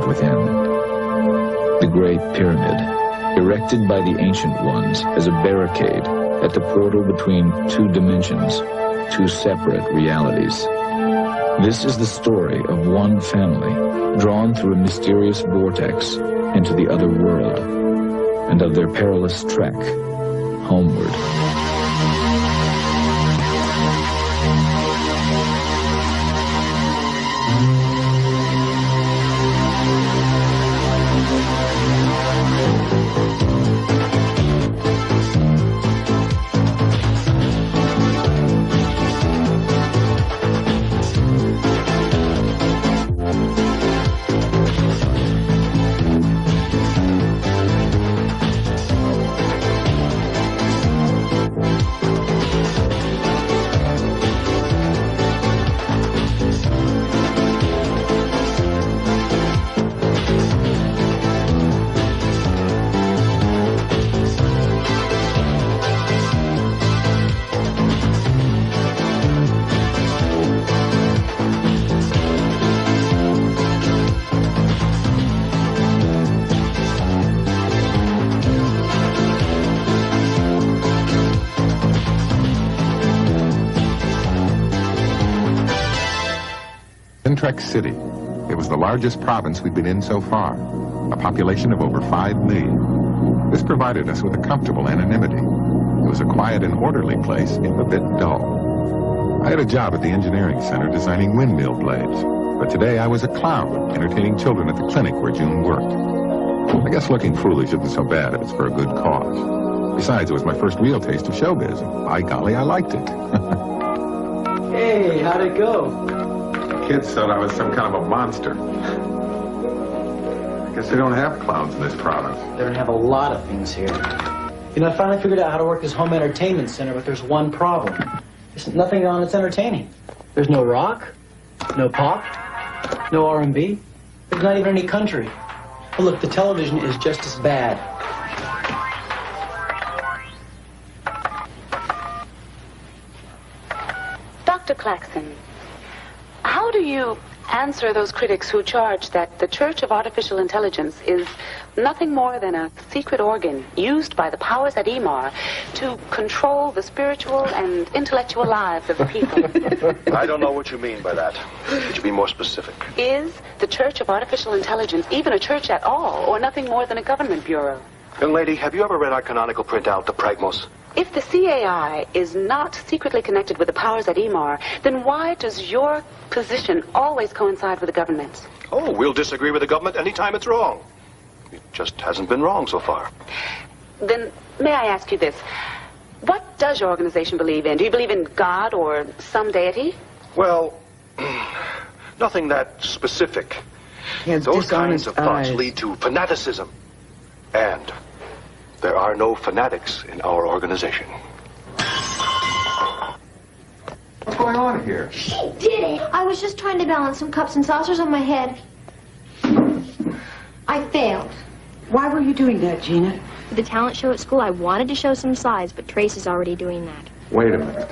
within. The Great Pyramid, erected by the Ancient Ones as a barricade at the portal between two dimensions, two separate realities. This is the story of one family drawn through a mysterious vortex into the other world, and of their perilous trek homeward. Trek City. It was the largest province we'd been in so far, a population of over 5 million. This provided us with a comfortable anonymity. It was a quiet and orderly place, if a bit dull. I had a job at the engineering center designing windmill blades, but today I was a clown entertaining children at the clinic where June worked. I guess looking foolish isn't so bad if it's for a good cause. Besides, it was my first real taste of showbiz, and by golly, I liked it. Hey, how'd it go? Kids thought I was some kind of a monster. I guess they don't have clowns in this province. They don't have a lot of things here. You know, I finally figured out how to work this home entertainment center, but there's one problem. There's nothing on that's entertaining. There's no rock, no pop, no R&B. There's not even any country. But look, the television is just as bad. Dr. Claxton, how do you answer those critics who charge that the Church of Artificial Intelligence is nothing more than a secret organ used by the powers at Emar to control the spiritual and intellectual lives of the people? I don't know what you mean by that. Could you be more specific? Is the Church of Artificial Intelligence even a church at all, or nothing more than a government bureau? Young lady, have you ever read our canonical printout, the Pragmos? If the CAI is not secretly connected with the powers at Emar, then why does your position always coincide with the government's? Oh, we'll disagree with the government anytime it's wrong. It just hasn't been wrong so far. Then, may I ask you this? What does your organization believe in? Do you believe in God or some deity? Well, nothing that specific. Those kinds of thoughts lead to fanaticism. And there are no fanatics in our organization. What's going on here? She did it! I was just trying to balance some cups and saucers on my head. I failed. Why were you doing that, Gina? For the talent show at school, I wanted to show some slides, but Trace is already doing that. Wait a minute.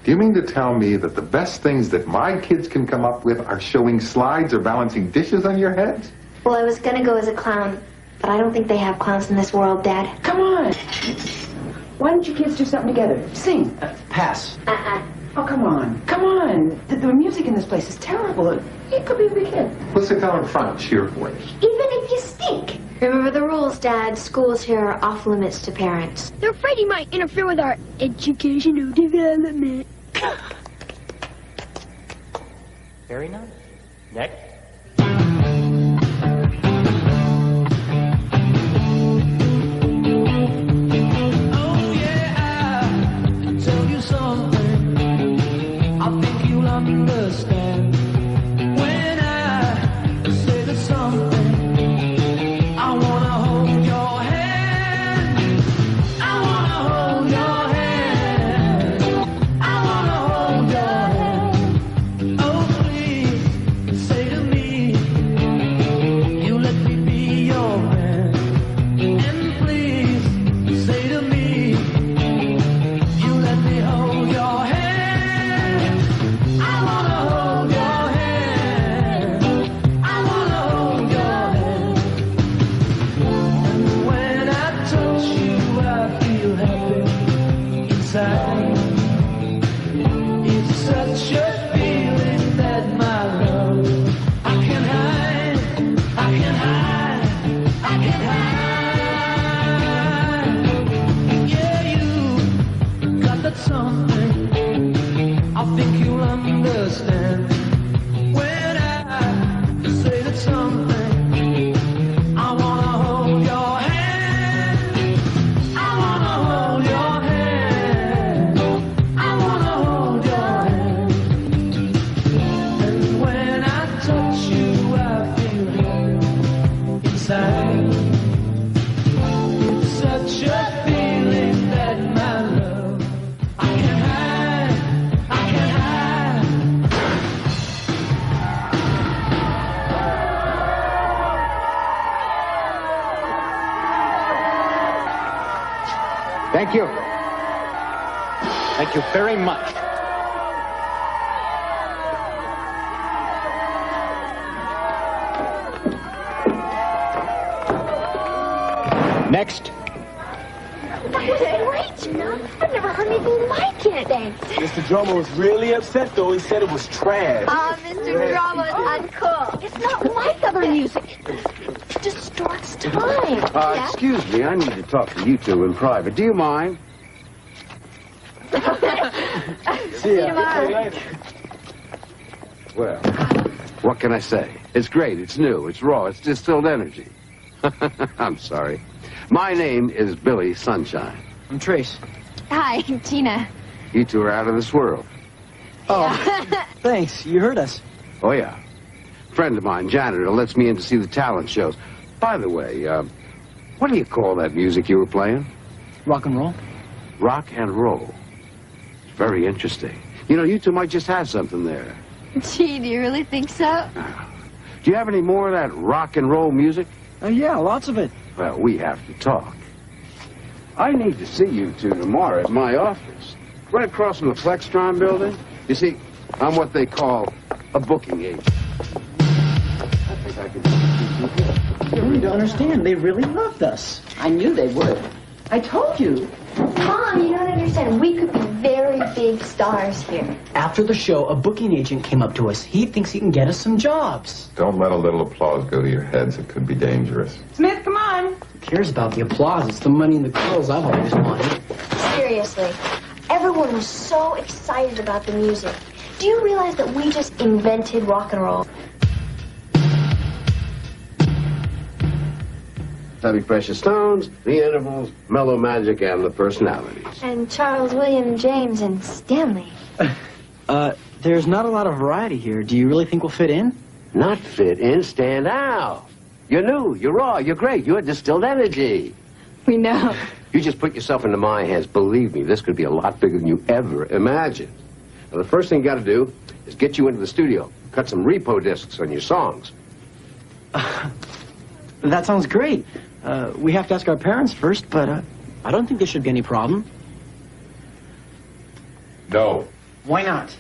Do you mean to tell me that the best things that my kids can come up with are showing slides or balancing dishes on your heads? Well, I was gonna go as a clown, but I don't think they have clowns in this world, Dad. Come on. Why don't you kids do something together? Sing. Pass. Oh, come on. Come on. The music in this place is terrible. It could be a big hit. We'll sit down in front and cheer for you. Even if you stink. Remember the rules, Dad. Schools here are off limits to parents. They're afraid he might interfere with our educational development. Very nice. Next. Understand when I say that something. I wanna hold your hand. I wanna hold your hand. I wanna hold your hand. Oh, please say to me. Thank you. Thank you very much. Next. That was great, Gina. I've never heard anything like it. Thanks. Mr. Drama was really upset, though. He said it was trash. Mr. Drama is uncool. It's not like other music. It distorts time. Excuse me, I need to talk to you two in private. Do you mind? See you tomorrow. Well, what can I say? It's great, it's new, it's raw, it's distilled energy. I'm sorry. My name is Billy Sunshine. I'm Trace. Hi, Tina. You two are out of this world. Oh, thanks. You heard us. Oh, yeah. Friend of mine, janitor, lets me in to see the talent shows. By the way, what do you call that music you were playing? Rock and roll. Rock and roll. Very interesting. You know, you two might just have something there. Gee, do you really think so? Do you have any more of that rock and roll music? Yeah, lots of it. Well, we have to talk. I need to see you two tomorrow at my office. Right across from the Flextron building. You see, I'm what they call a booking agent. I think I can You really don't understand. They really loved us. I knew they would. I told you. Mom, you don't understand. We could be very big stars here. After the show, a booking agent came up to us. He thinks he can get us some jobs. Don't let a little applause go to your heads. It could be dangerous. Smith, come on. Who cares about the applause? It's the money and the girls I've always wanted. Seriously. Everyone was so excited about the music. Do you realize that we just invented rock and roll? Heavy precious tones, the intervals, mellow magic, and the personalities. And Charles, William, James, and Stanley. There's not a lot of variety here. Do you really think we'll fit in? Not fit in, stand out. You're new, you're raw, you're great, you're distilled energy. We know. You just put yourself into my hands. Believe me, this could be a lot bigger than you ever imagined. Now, the first thing you got to do is get you into the studio, cut some repo discs on your songs. That sounds great. We have to ask our parents first, but I don't think there should be any problem. No. Why not?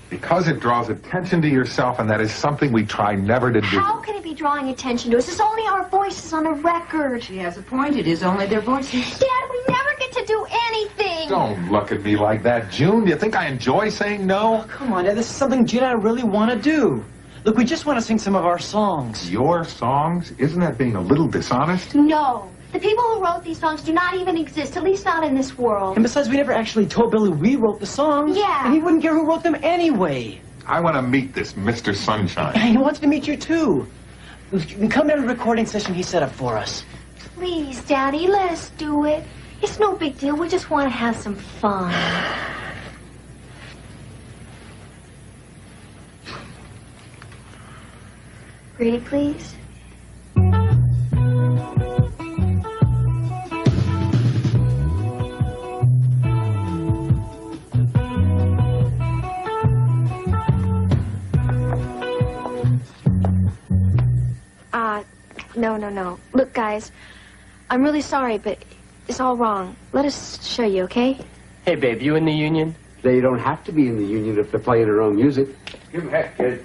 Because it draws attention to yourself, and that is something we try never to do. How can it be drawing attention to us? It's only our voices on a record. She has a point. It is only their voices. Dad, we never get to do anything. Don't look at me like that, June. Do you think I enjoy saying no? Come on, Dad. This is something Gina and I really want to do. Look, we just want to sing some of our songs. Your songs? Isn't that being a little dishonest? No. The people who wrote these songs do not even exist, at least not in this world. And besides, we never actually told Billy we wrote the songs. Yeah. And he wouldn't care who wrote them anyway. I want to meet this Mr. Sunshine. And he wants to meet you, too. We can come to the recording session he set up for us. Please, Daddy, let us do it. It's no big deal. We just want to have some fun. Pretty please? No. Look, guys, I'm really sorry, but it's all wrong. Let us show you, okay? Hey, babe, you in the union? They don't have to be in the union if they're playing their own music. Give them heck, kid.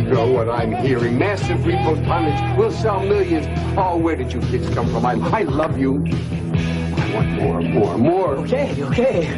know what I'm hearing. Massive repo tonnage. We'll sell millions. Oh, where did you kids come from? I love you. I want more. Okay, okay.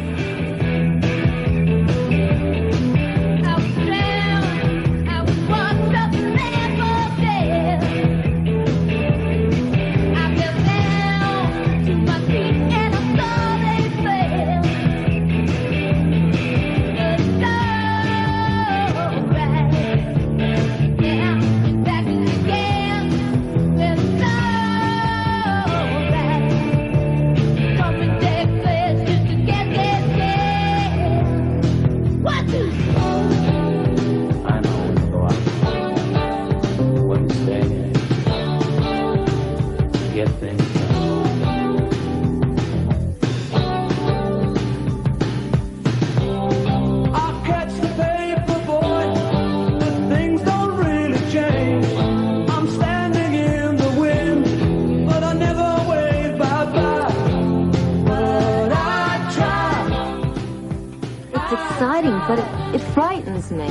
But it frightens me.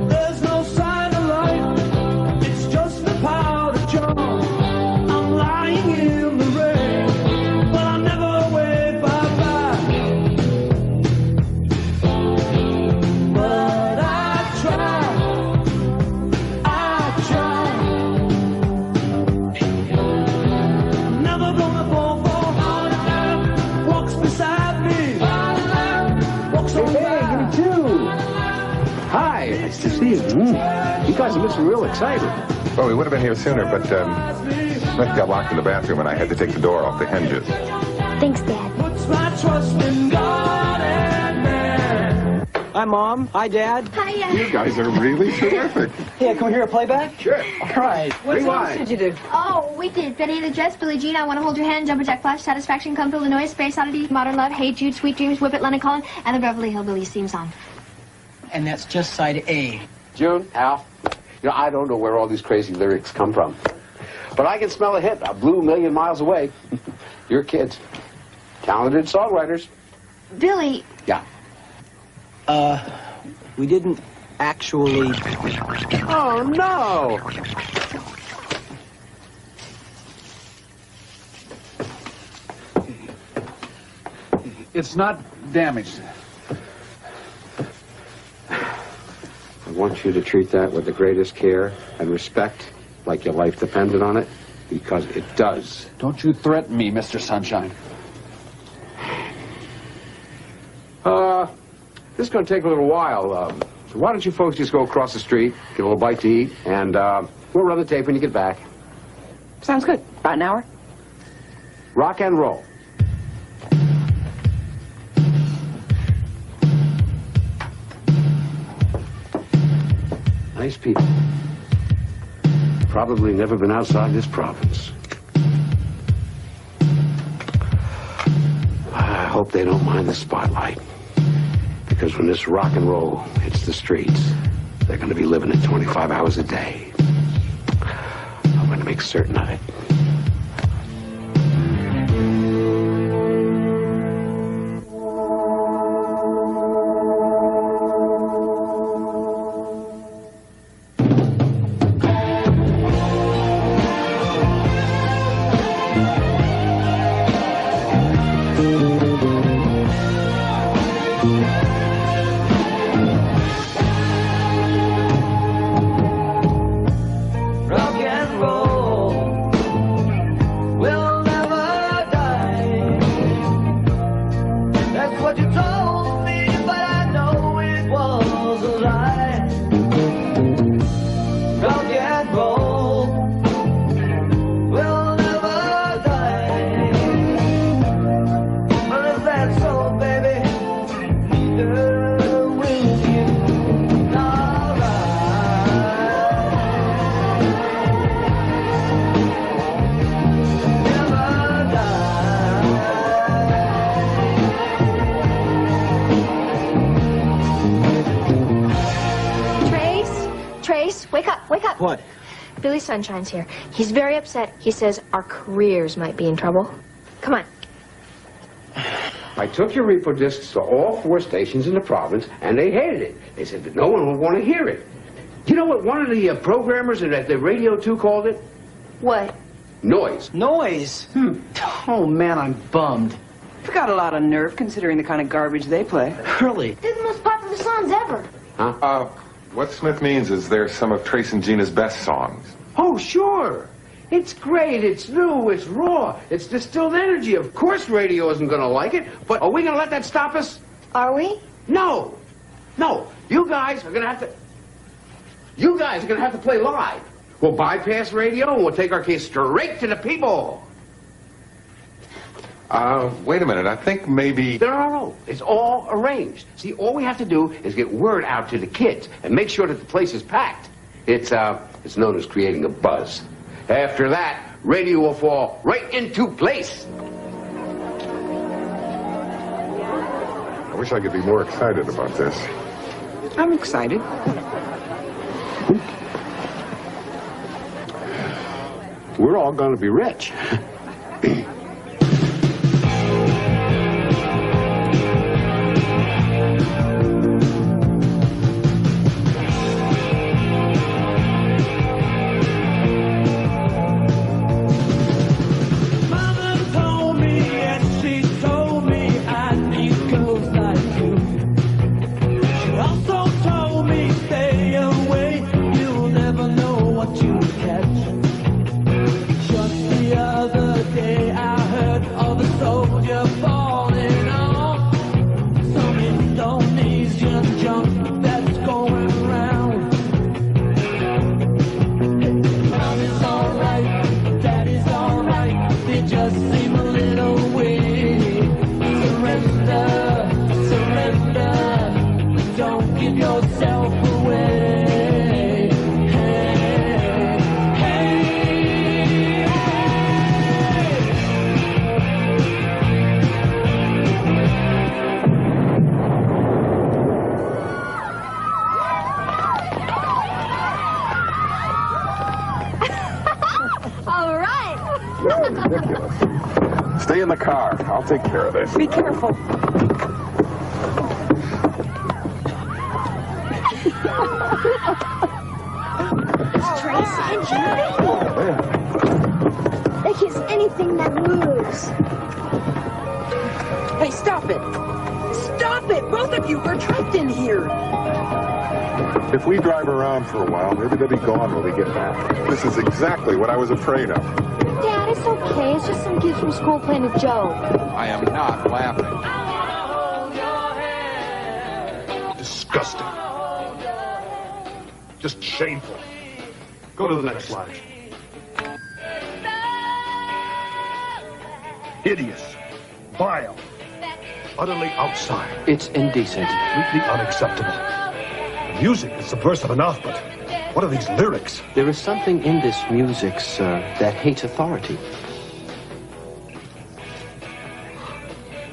There's no sign of life, it's just the powder jar. I'm lying in the rain, but I never wave bye-bye. But I try. I'm never gonna fall for walks beside me. Hey, give me two. Hi, nice to see you. You guys must be real excited. Well, we would have been here sooner, but Smith got locked in the bathroom and I had to take the door off the hinges. Thanks, Dad. Puts my trust in God and man. Hi, Mom. Hi, Dad. Hiya. You guys are really terrific. Hey, come here a playback? Sure. All right. What else did you do? Oh, we did Benny and the Jets, Billie Jean, I Want to Hold Your Hand, Jumper Jack Flash, Satisfaction, Come Feel the Noise, Space Oddity, Modern Love, Hey Jude, Sweet Dreams, Whip It, Lennon Collin, and the Beverly Hillbillies theme song. And that's just side A. June, Al, you know, I don't know where all these crazy lyrics come from. But I can smell a hit a blue million miles away. Your kids. Talented songwriters. Billy. Yeah. We didn't actually... Oh, no! It's not damaged. I want you to treat that with the greatest care and respect, like your life depended on it, because it does. Don't you threaten me, Mr. Sunshine. This is going to take a little while. So why don't you folks just go across the street, get a little bite to eat, and we'll run the tape when you get back. Sounds good. About an hour? Rock and roll. Nice people. Probably never been outside this province. I hope they don't mind the spotlight. Because when this rock and roll hits the streets, they're going to be living it 25 hours a day. I'm going to make certain of it. What? Billy Sunshine's here. He's very upset. He says our careers might be in trouble. Come on. I took your repo discs to all 4 stations in the province, and they hated it. They said that no one would want to hear it. You know what one of the programmers at the Radio 2 called it? What? Noise. Noise? Oh, man, I'm bummed. You've got a lot of nerve considering the kind of garbage they play. Really? They're the most popular songs ever. Huh? What Smith means is they're some of Trace and Gina's best songs. Oh, sure. It's great, it's new, it's raw, it's distilled energy. Of course radio isn't going to like it, but are we going to let that stop us? Are we? No. No. You guys are going to have to play live. We'll bypass radio and we'll take our case straight to the people. Wait a minute. I think maybe... No. It's all arranged. See, all we have to do is get word out to the kids and make sure that the place is packed. It's known as creating a buzz. After that, radio will fall right into place. I wish I could be more excited about this. I'm excited. We're all going to be rich. Stay in the car. I'll take care of this. Be careful. Trace and Gina. They kiss anything that moves. Hey, stop it. Stop it! Both of you, we're trapped in here. If we drive around for a while, maybe they'll be gone when we get back. This is exactly what I was afraid of. Dad, it's okay. It's just some kids from school playing with Joe. I am not laughing. Disgusting. Just shameful. Go to the next slide. Hideous. Vile. Utterly outside. It's indecent. Completely unacceptable. The music is subversive enough, but what are these lyrics? There is something in this music, sir, that hates authority.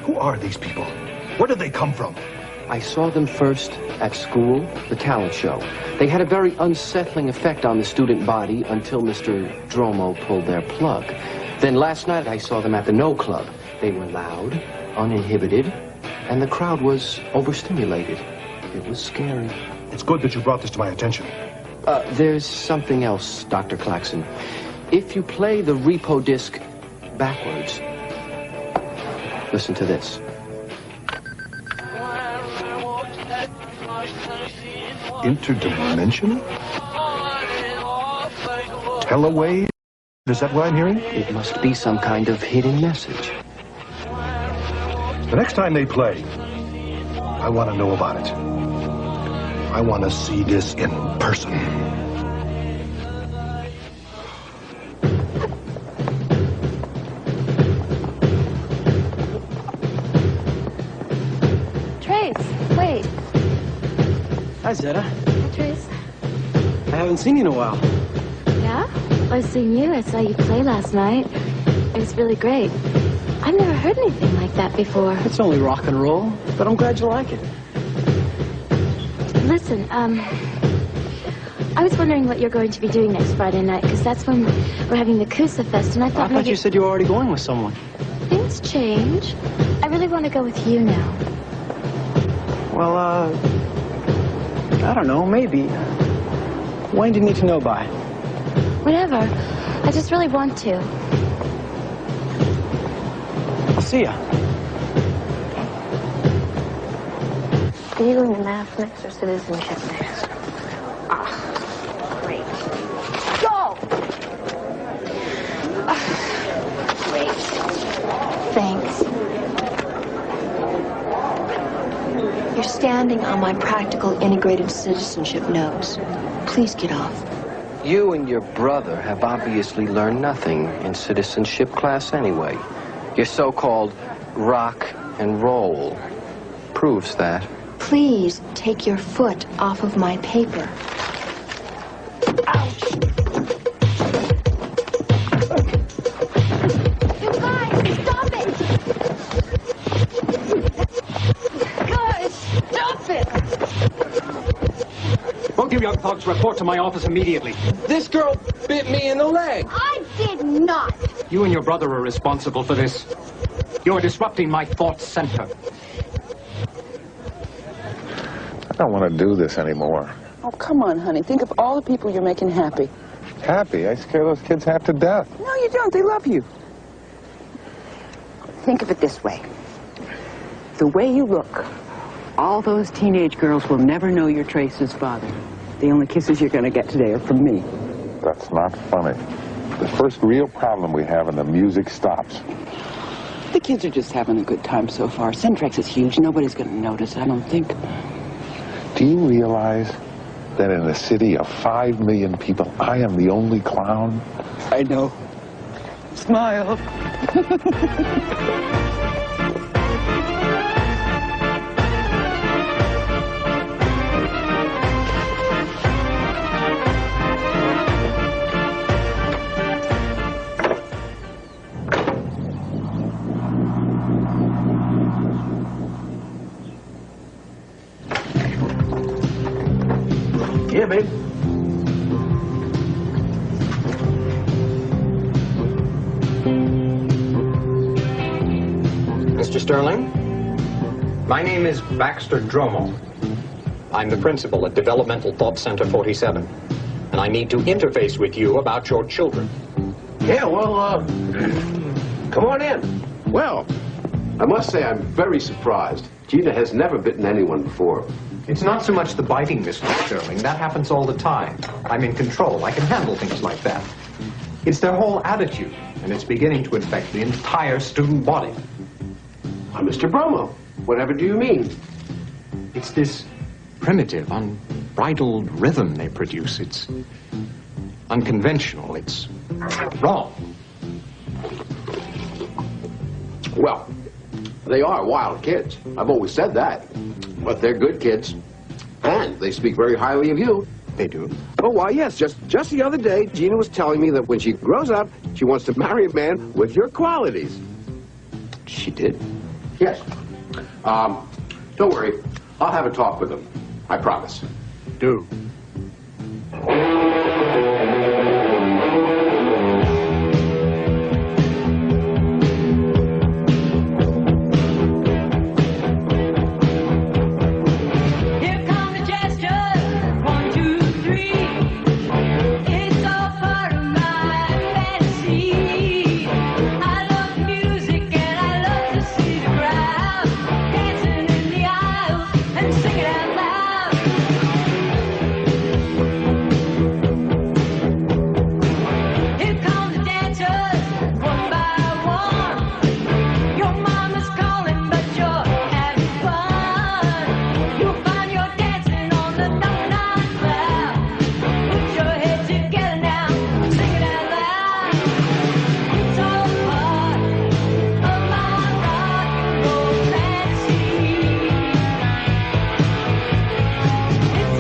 Who are these people? Where did they come from? I saw them first at school, the talent show. They had a very unsettling effect on the student body until Mr. Dromo pulled their plug. Then last night I saw them at the No Club. They were loud, uninhibited, and the crowd was overstimulated. It was scary. It's good that you brought this to my attention. There's something else, Dr. Claxon. If you play the repo disc backwards, listen to this. Interdimensional? Telewave? Is that what I'm hearing? It must be some kind of hidden message. The next time they play, I want to know about it. I want to see this in person. Trace, wait. Hi, Zeta. Hi, Trace. I haven't seen you in a while. Yeah? I've seen you. I saw you play last night. It was really great. I've never heard anything like that before. It's only rock and roll, but I'm glad you like it. Listen, I was wondering what you're going to be doing next Friday night, because that's when we're having the Kusa Fest, and I thought you said you were already going with someone. Things change. I really want to go with you now. Well, I don't know, maybe. When do you need to know by? Whatever. I just really want to. I'll see ya. Are you going to math next or citizenship next? Ah, great. Go! Great. Thanks. You're standing on my practical integrated citizenship nose. Please get off. You and your brother have obviously learned nothing in citizenship class anyway. Your so-called rock and roll proves that. Please take your foot off of my paper. Ouch! You guys, stop it! Guys, stop it! Both you young thugs report to my office immediately. This girl bit me in the leg. I did not! You and your brother are responsible for this. You're disrupting my thought center. I don't want to do this anymore. Oh, come on, honey. Think of all the people you're making happy. Happy? I scare those kids half to death. No, you don't. They love you. Think of it this way. The way you look, all those teenage girls will never know you're Trace's father. The only kisses you're going to get today are from me. That's not funny. The first real problem we have and the music stops. The kids are just having a good time so far. Centrex is huge. Nobody's going to notice, I don't think. Do you realize that in a city of 5 million people, I am the only clown? I know. Smile. Yeah, babe. Mr. Sterling, my name is Baxter Dromo. I'm the principal at Developmental Thought Center 47, and I need to interface with you about your children. Yeah, well, come on in. Well, I must say I'm very surprised. Gina has never bitten anyone before. It's not so much the biting, Mr. Sterling. That happens all the time. I'm in control. I can handle things like that. It's their whole attitude, and it's beginning to infect the entire student body. Mr. Bromo, whatever do you mean? It's this primitive, unbridled rhythm they produce. It's unconventional. It's wrong. Well, they are wild kids. I've always said that. But they're good kids. And they speak very highly of you. They do? Oh, why, yes. Just the other day, Gina was telling me that when she grows up, she wants to marry a man with your qualities. She did? Yes. Don't worry. I'll have a talk with them. I promise. Do. It's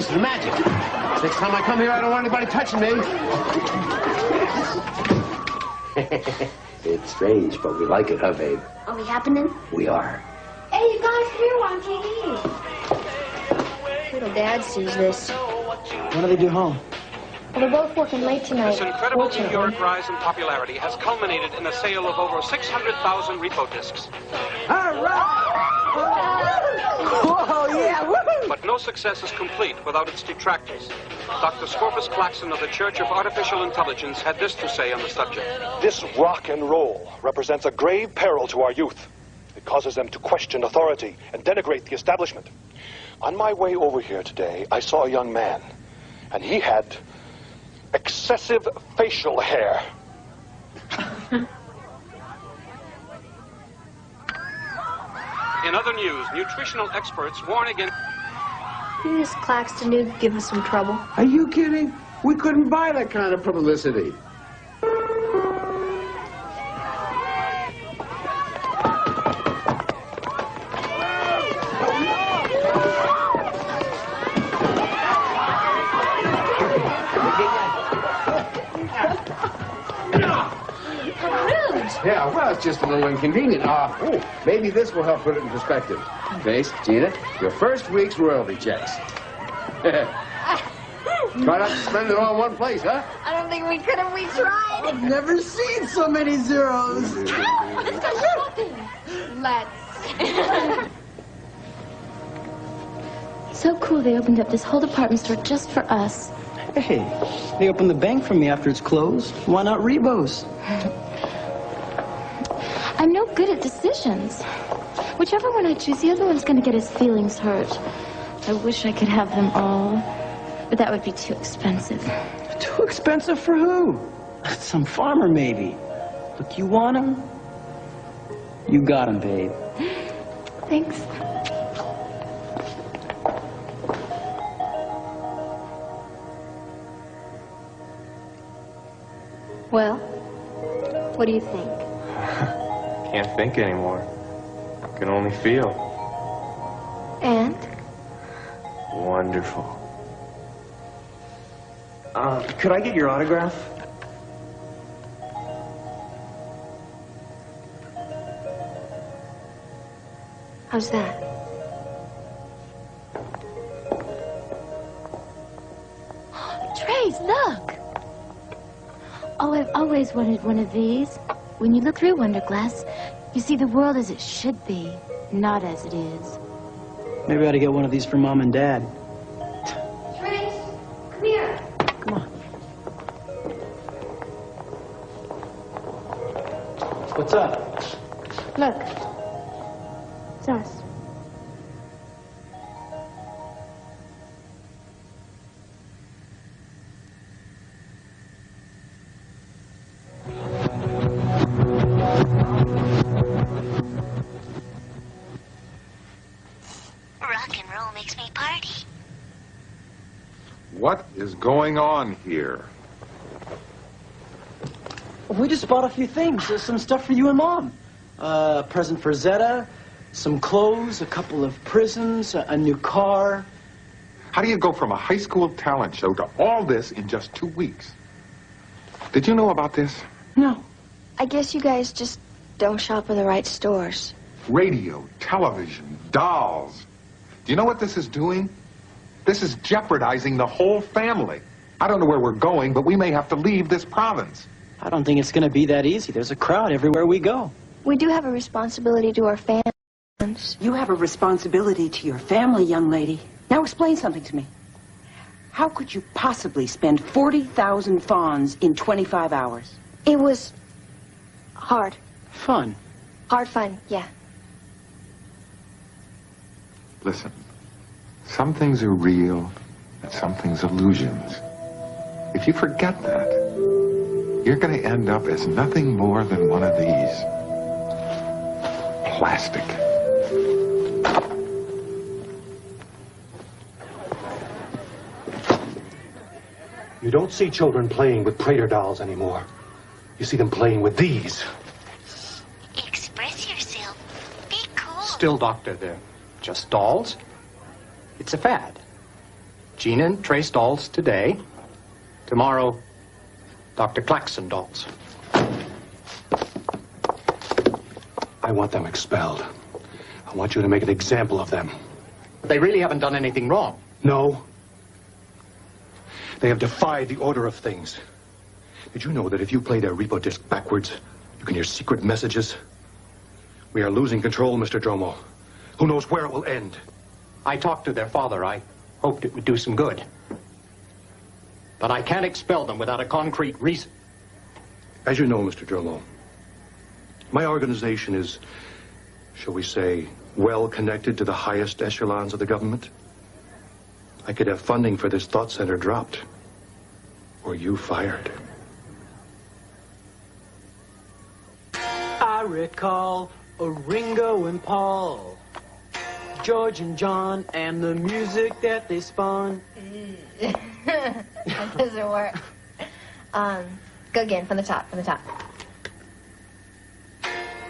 This is magic. Next time I come here, I don't want anybody touching me. It's strange, but we like it, huh, babe? Are we happening? We are. Hey, you guys, here on TV. Little Dad sees this. When do they do home? Well, they're both working late tonight. This incredible meteoric rise in popularity has culminated in the sale of over 600,000 repo discs. All right! Whoa, yeah, woohoo! But no success is complete without its detractors. Dr. Scorpus Claxon of the Church of Artificial Intelligence had this to say on the subject. This rock and roll represents a grave peril to our youth. It causes them to question authority and denigrate the establishment. On my way over here today, I saw a young man, and he had excessive facial hair. In other news, nutritional experts warn against... Miss Claxton did give us some trouble. Are you kidding? We couldn't buy that kind of publicity. Yeah, well, it's just a little inconvenient. Maybe this will help put it in perspective. Grace, Gina, your first week's royalty checks. Try not to spend it all in one place, huh? I don't think we could if we tried. I've never seen so many zeros. Let's go shopping. Let's. So cool they opened up this whole department store just for us. Hey, they opened the bank for me after it's closed. Why not Rebos? I'm no good at decisions. Whichever one I choose, the other one's going to get his feelings hurt. I wish I could have them all, but that would be too expensive. Too expensive for who? Some farmer, maybe. Look, you want him? You got him, babe. Thanks. Well, what do you think? Can't think anymore. I can only feel. And? Wonderful. Could I get your autograph? How's that? Trace, look! Oh, I've always wanted one of these. When you look through Wonderglass, you see the world as it should be, not as it is. Maybe I ought to get one of these for Mom and Dad. Trace, come here. Come on. What's up? Look. It's us. What is going on here? We just bought a few things. There's some stuff for you and Mom. A present for Zeta, some clothes, a couple of prisms, a new car. How do you go from a high school talent show to all this in just 2 weeks? Did you know about this? No. I guess you guys just don't shop in the right stores. Radio, television, dolls. Do you know what this is doing? This is jeopardizing the whole family. I don't know where we're going, but we may have to leave this province. I don't think it's going to be that easy. There's a crowd everywhere we go. We do have a responsibility to our fans. You have a responsibility to your family, young lady. Now explain something to me. How could you possibly spend 40,000 fawns in 25 hours? It was hard. Fun. Hard fun, yeah. Listen, some things are real and some things illusions. If you forget that, you're going to end up as nothing more than one of these. Plastic. You don't see children playing with Prater dolls anymore. You see them playing with these. Express yourself. Be cool. Still, Doctor, they're just dolls. It's a fad. Gina and Trace dolls today. Tomorrow, Dr. Claxon dolls. I want them expelled. I want you to make an example of them. They really haven't done anything wrong. No. They have defied the order of things. Did you know that if you play their repo disc backwards, you can hear secret messages? We are losing control, Mr. Dromo. Who knows where it will end? I talked to their father. I hoped it would do some good. But I can't expel them without a concrete reason. As you know, Mr. Dromo, my organization is, shall we say, well connected to the highest echelons of the government. I could have funding for this thought center dropped, or you fired. I recall a Ringo and Paul, George and John, and the music that they spun. That doesn't work. Go again, from the top, from the top.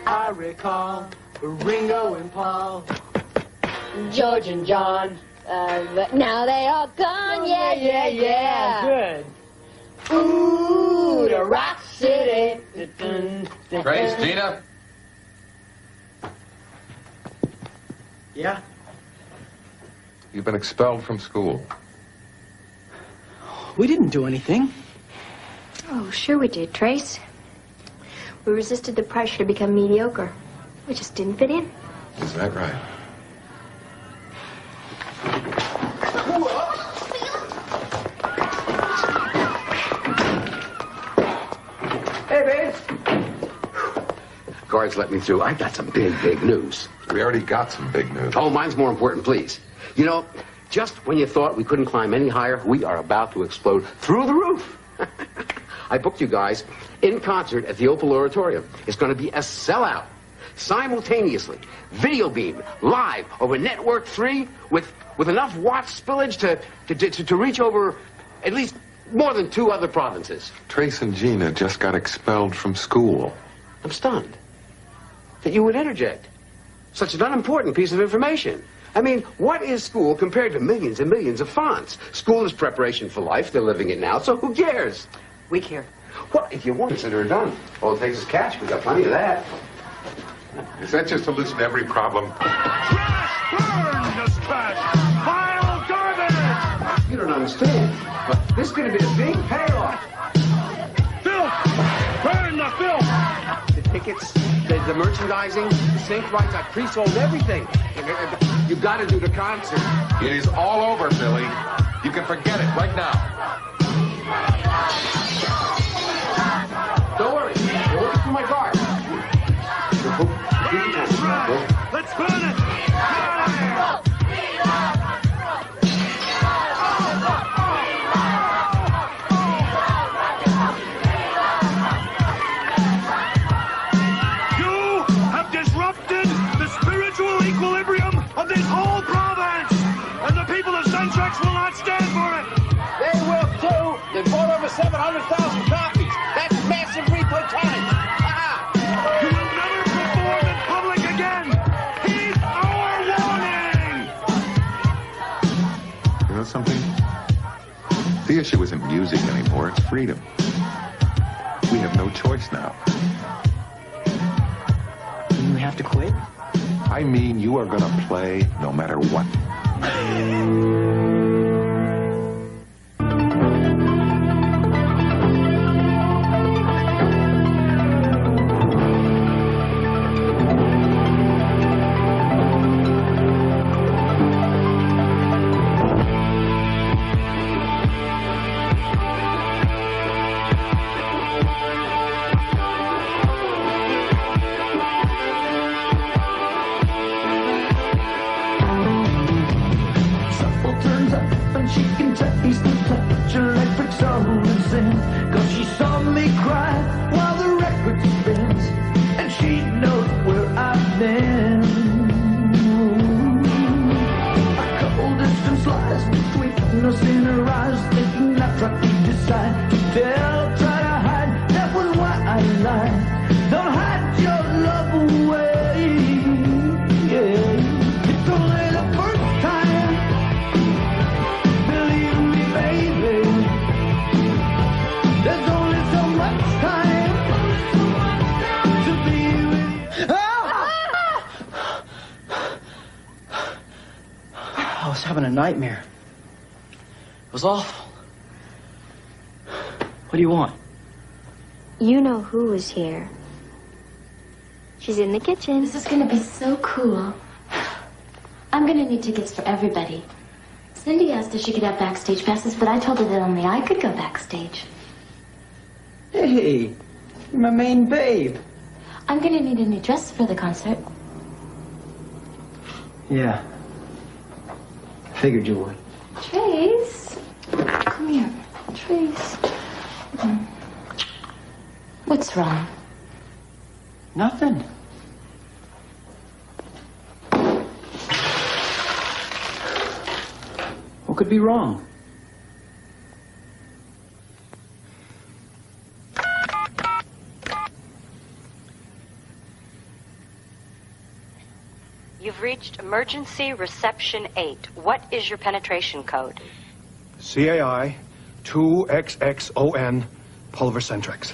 I recall a Ringo and Paul, George and John. But now they all gone, yeah. Good. Ooh, the Rock City. Trace, Gina? Yeah? You've been expelled from school. We didn't do anything. Oh, sure we did, Trace. We resisted the pressure to become mediocre. We just didn't fit in. Is that right? Hey, babe. Guards let me through. I got some big news. We already got some big news. Oh, mine's more important, please. You know, just when you thought we couldn't climb any higher, we are about to explode through the roof. I booked you guys in concert at the Opal Auditorium. It's going to be a sellout. Simultaneously, video beam, live over Network 3 with enough watts spillage to reach over at least more than 2 other provinces. Trace and Gina just got expelled from school. I'm stunned that you would interject such an unimportant piece of information. I mean, what is school compared to millions and millions of fonts? School is preparation for life. They're living it now, so who cares? We care. Well, if you want, consider it done. All it takes is cash. We got plenty of that. Is that your solution to every problem? Trash! Burn this trash! Pile garbage! You don't understand. But this is going to be a big payoff. Filth! Burn the filth! The tickets, the merchandising, the sync rights, I pre-sold everything. You've got to do the concert. It is all over, Billy. You can forget it right now. Don't worry. You're looking for my car. Let's burn it! You have disrupted the spiritual equilibrium of this whole province! And the people of Suntrax will not stand for it! They will too. They bought over 700,000 copies. That's massive replay time. You will never perform in public again! Heed our warning! You know something? The issue isn't music anymore, it's freedom. We have no choice now. You have to quit? I mean, you are gonna play no matter what. Turns up having a nightmare. It was awful. What do you want? You know who is here. She's in the kitchen. This is gonna be so cool. I'm gonna need tickets for everybody. Cindy asked if she could have backstage passes, but I told her that only I could go backstage. Hey, you're my main babe. I'm gonna need a new dress for the concert. Yeah. Figured you would. Trace, come here. Trace. What's wrong? Nothing. What could be wrong? You've reached emergency reception 8. What is your penetration code? CAI 2XXON Pulvercentrix.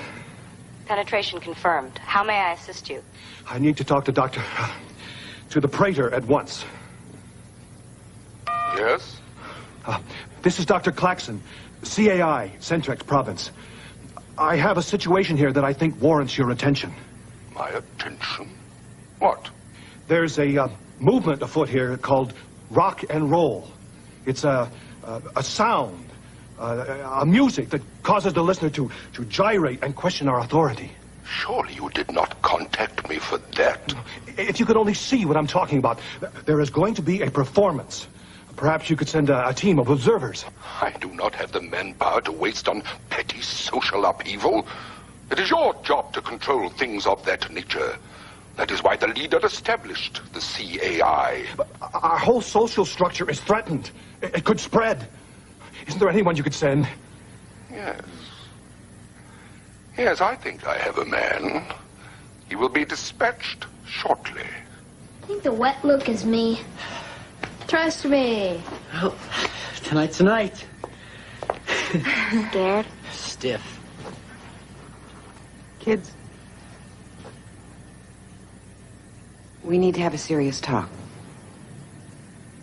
Penetration confirmed. How may I assist you? I need to talk to to the Praetor at once. Yes? This is Dr. Claxon, CAI, Centrex Province. I have a situation here that I think warrants your attention. My attention? What? There's a movement afoot here called rock and roll. It's a sound, a music that causes the listener to gyrate and question our authority. Surely you did not contact me for that. If you could only see what I'm talking about. There is going to be a performance. Perhaps you could send a team of observers. I do not have the manpower to waste on petty social upheaval. It is your job to control things of that nature. That is why the leader established the CAI. But our whole social structure is threatened. It could spread. Isn't there anyone you could send? Yes. Yes, I think I have a man. He will be dispatched shortly. I think the wet look is me. Trust me. Well, tonight's the night. Scared? Stiff. Kids, we need to have a serious talk.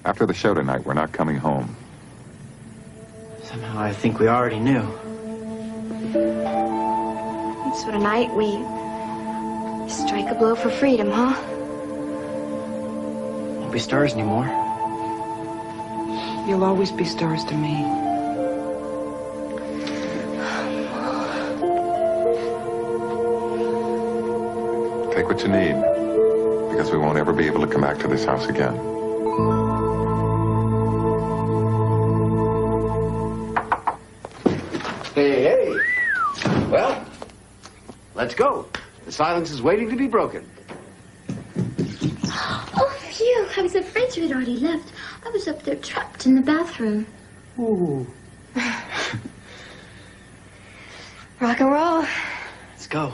After the show tonight, we're not coming home. Somehow I think we already knew. So tonight we strike a blow for freedom, huh? Won't be stars anymore. You'll always be stars to me. Take what you need, because we won't ever be able to come back to this house again. Hey. Well, let's go. The silence is waiting to be broken. Oh, phew. I was afraid you had already left. I was up there trapped in the bathroom. Ooh. Rock and roll. Let's go.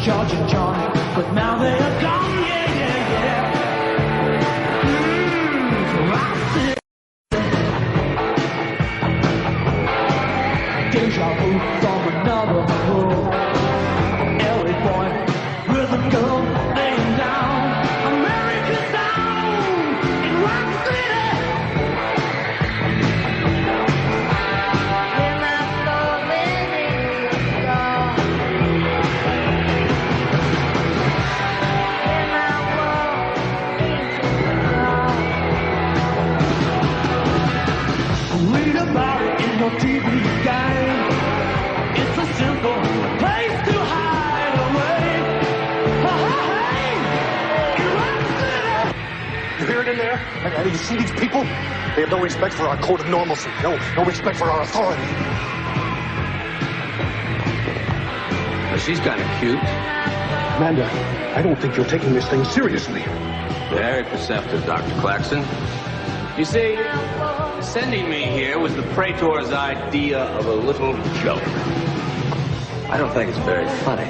George and John, but now they are gone, yeah. So I see deja vu from another world. LA boy, rhythm girl, laying down American sound in Rock City. When I saw Lenny go. Read about it in your TV guide. It's a simple place to hide away. You hear it in there? And you see these people? They have no respect for our code of normalcy. No respect for our authority. Well, she's kind of cute. Amanda, I don't think you're taking this thing seriously. Very perceptive, Dr. Claxon. You see, sending me here was the Praetor's idea of a little joke. I don't think it's very funny.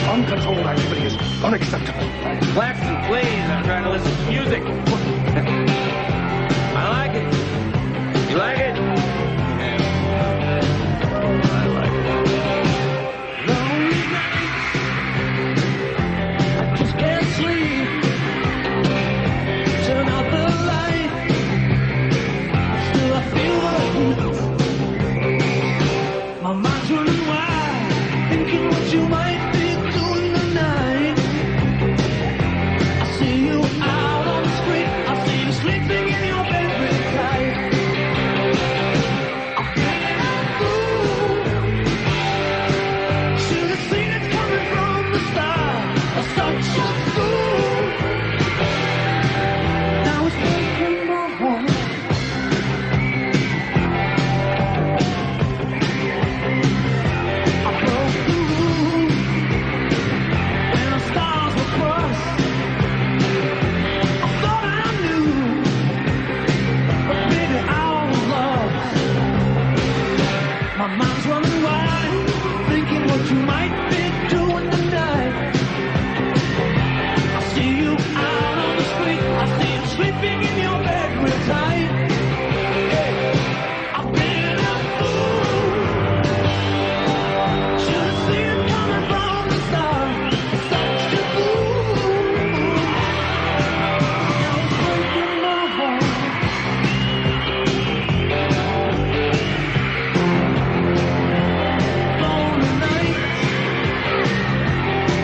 Uncontrolled activity is unacceptable. Claxton, please. I'm trying to listen to music. I like it. You like it? Yeah. I like it. Lonely nights, I just can't sleep. Turn out the light, still I feel the heat. My mind's running wild, thinking what you might be doing tonight. I see you out on the street, I see you sleeping in your bed really tight. I'm feeling a fool. Should have seen it coming from the start. I'm such a fool. Now it's breaking my heart. I broke the rules when the stars were crossed. I thought I knew, but maybe I was lost. My mind's running wild, thinking what you might be doing tonight. I see you out on the street, I see you sleeping in your bed real tight. Hey, I've been a fool. Should've seen it coming from the start. Such a fool. Now it's breaking my heart. Lonely nights,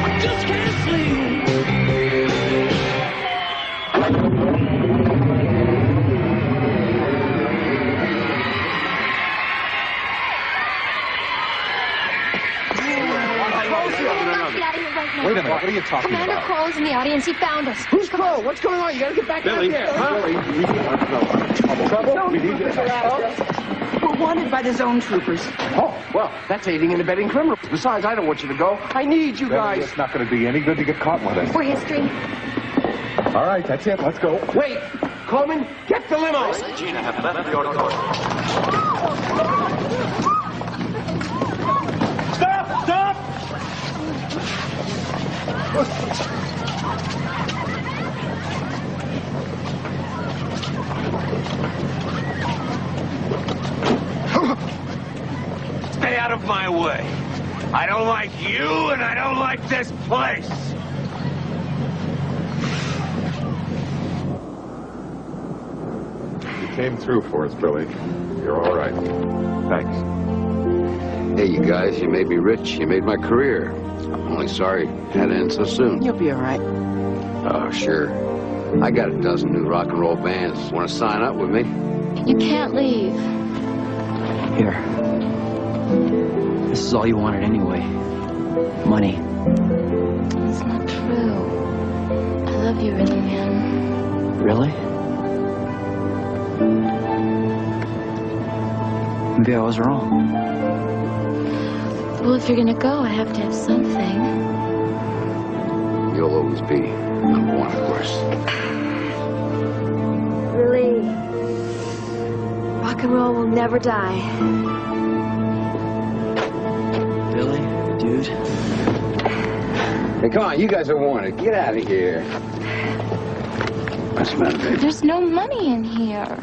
I just can't sleep. Wait a minute, what are you talking Commander about? Crow's in the audience. He found us. Who's Crow? What's going on? You gotta get back Billy, out there. Huh? Billy, we need trouble. We need We're wanted by the zone troopers. Oh, well, that's aiding and abetting criminals. Besides, I don't want you to go. I need you Billy, guys. it's not going to be any good to get caught with us. For history. All right, that's it. Let's go. Wait, Coleman, get the limo. Gina have left the auditorium. Stop! Stop! Stay out of my way. I don't like you, and I don't like this place. You came through for us, Billy. You're all right. Thanks. Hey, you guys, you made me rich. You made my career. I'm only sorry it had to end so soon. You'll be all right. Oh, sure. I got a dozen new rock and roll bands. Want to sign up with me? You can't leave. Here. This is all you wanted anyway. Money. It's not true. I love you really, man. Really? Maybe I was wrong. Well, if you're gonna go, I have to have something. You'll always be number one, of course. Really, rock and roll will never die. Billy, dude. Hey, come on, you guys are wanted. Get out of here. What's the matter, baby? There's no money in here.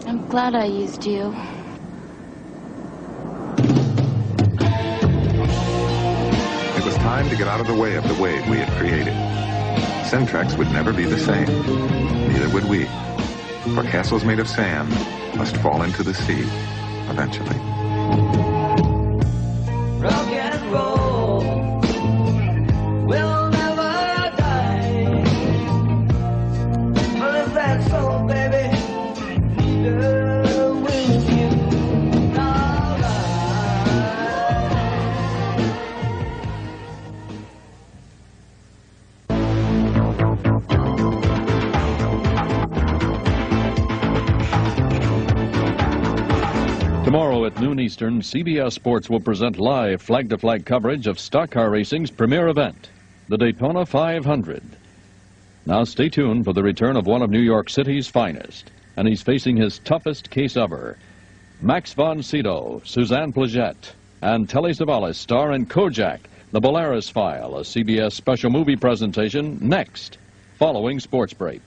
I'm glad I used you. time to get out of the way of the wave we had created. Centrex would never be the same. Neither would we. For castles made of sand must fall into the sea, eventually. Rock and roll will never die. But if that's so, baby, neither will you. Tomorrow at noon Eastern, CBS Sports will present live flag-to-flag coverage of stock car racing's premier event, the Daytona 500. Now stay tuned for the return of one of New York City's finest, and he's facing his toughest case ever. Max von Sydow, Suzanne Plagette, and Telly Savalas star in Kojak, the Bolaris File, a CBS special movie presentation next, following Sports Break.